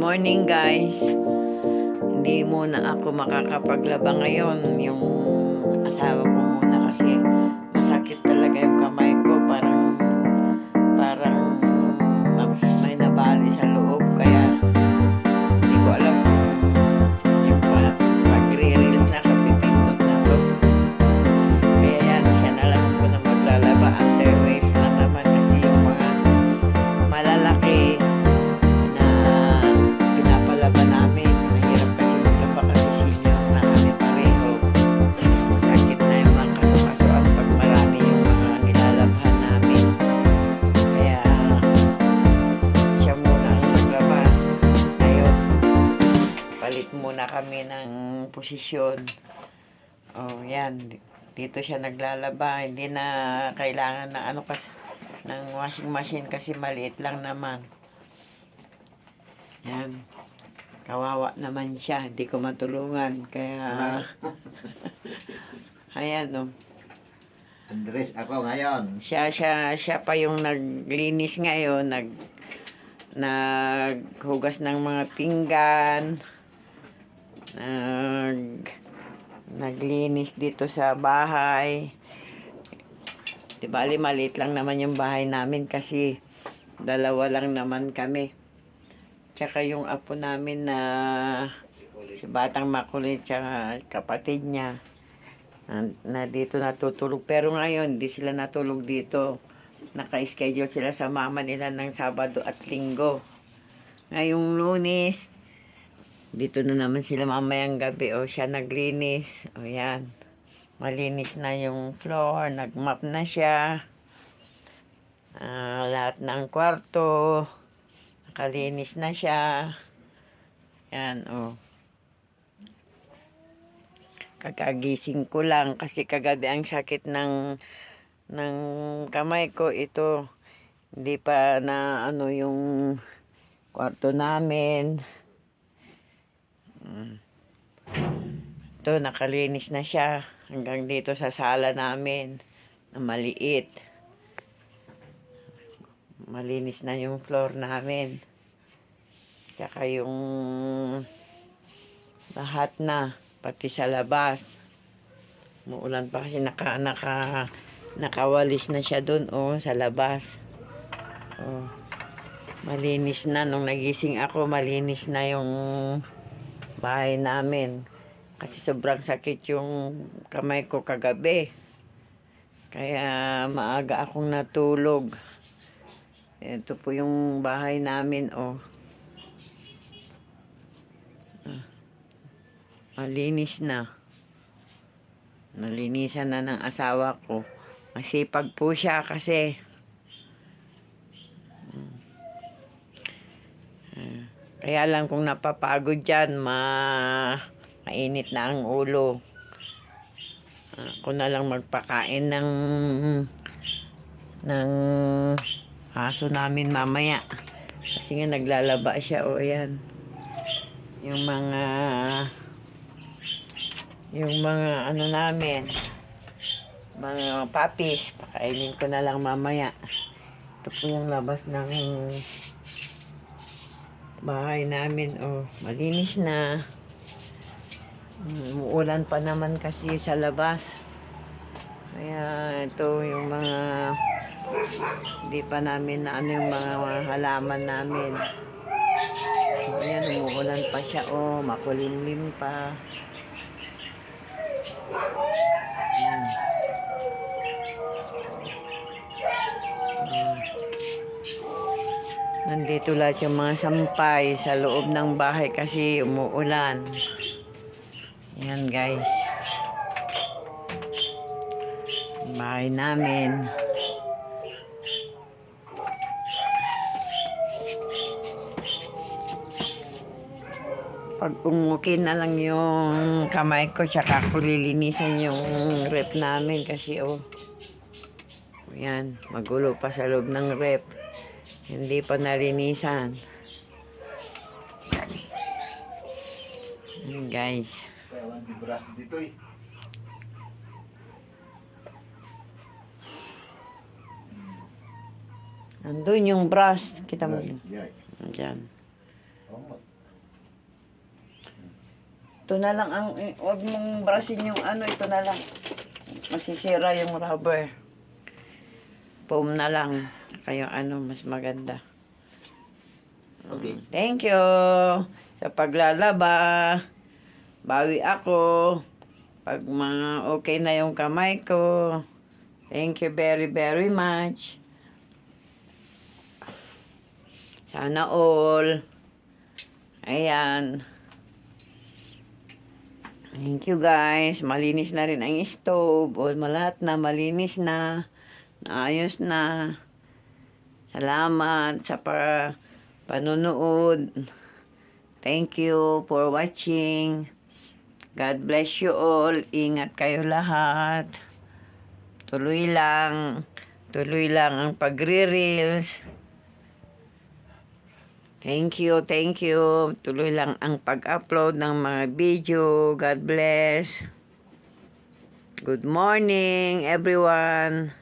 morning guys. Hindi muna ako makakapaglaba ngayon. Yung asawa ko muna kasi masakit talaga yung kamay ko. Parang may nabali sa loob. Kaya hindi ko alam kung yung pag-re-reels na kapipindot na to. Kaya yan, siya na lang po na maglalaba. Underwears lang naman kasi yung mga malalaki pinapalaba namin. Mahirap kasi magkapakasisilyo na kami pareho. Masakit na yung mga kaso-kasuan pag marami yung mga nilalabhan namin. Kaya siya muna ang maglaba. Ngayon, palit muna kami ng posisyon. Oh, yan. Dito siya naglalaba. Hindi na kailangan na ng washing machine kasi maliit lang naman. Yan. Kawawa naman siya. Hindi ko matulungan. Kaya, ayan o. Andres, ako ngayon. Siya pa yung naglinis ngayon. Naghugas ng mga pinggan. Naglinis dito sa bahay. Di bali, maliit lang naman yung bahay namin kasi dalawa lang naman kami. Tsaka yung apo namin na si Batang Makulit tsaka kapatid niya na dito natutulog. Pero ngayon, di sila natulog dito. Naka-schedule sila sa mama nila ng Sabado at Linggo. Ngayong Lunes, dito na naman sila mamayang gabi. O, siya naglinis. O, yan. Malinis na yung floor. Nag-mop na siya. Lahat ng kwarto. Nakalinis na siya. Yan, o. Kakagising ko lang kasi kagabi ang sakit ng kamay ko. Ito, hindi pa na yung kwarto namin. Ito, nakalinis na siya. Hanggang dito sa sala namin na maliit. Malinis na yung floor namin. Tsaka yung lahat na. Pati sa labas. Muulan pa kasi nakawalis na siya dun sa labas. Malinis na. Nung nagising ako, malinis na yung bahay namin. Kasi sobrang sakit yung kamay ko kagabi. Kaya maaga akong natulog. Ito po yung bahay namin, Malinis na. Nalinisan na ng asawa ko. Masipag po siya kasi. Kaya lang kung napapagod dyan, mainit na ang ulo. Ako na lang magpakain ng aso namin mamaya. Kasi nga naglalaba siya. O yan. Yung mga namin. Mga puppies. Pakainin ko na lang mamaya. Ito po yung labas ng bahay namin. Malinis na. Umuulan pa naman kasi sa labas. Kaya ito yung mga hindi pa namin na yung mga halaman namin. So ayan, umuulan pa siya. Makulimlim pa. Nandito lahat yung mga sampay sa loob ng bahay kasi umuulan. Yan guys. Bahay namin. Pag umukin na lang yung kamay ko, tsaka ko lilinisan yung rep namin kasi yan, magulo pa sa loob ng rep. Hindi pa nalinisan. Yan guys. Nandun yung brush. Kita mo. Diyan. Ito na lang ang, huwag mong brasin yung ano, ito na lang. Masisira yung rubber. Foam na lang. Kaya ano, mas maganda. Okay. Thank you sa paglalaba. Bawi ako. Pag mga okay na yung kamay ko. Thank you very, very much. Sana all. Ayan. Thank you guys. Malinis na rin ang stove. O lahat na malinis na. Naayos na. Salamat sa panonood. Thank you for watching. God bless you all. Ingat kayo lahat. Tuloy lang. Tuloy lang ang pagre-reels. Thank you, thank you. Tuloy lang ang pag-upload ng mga video. God bless. Good morning, everyone.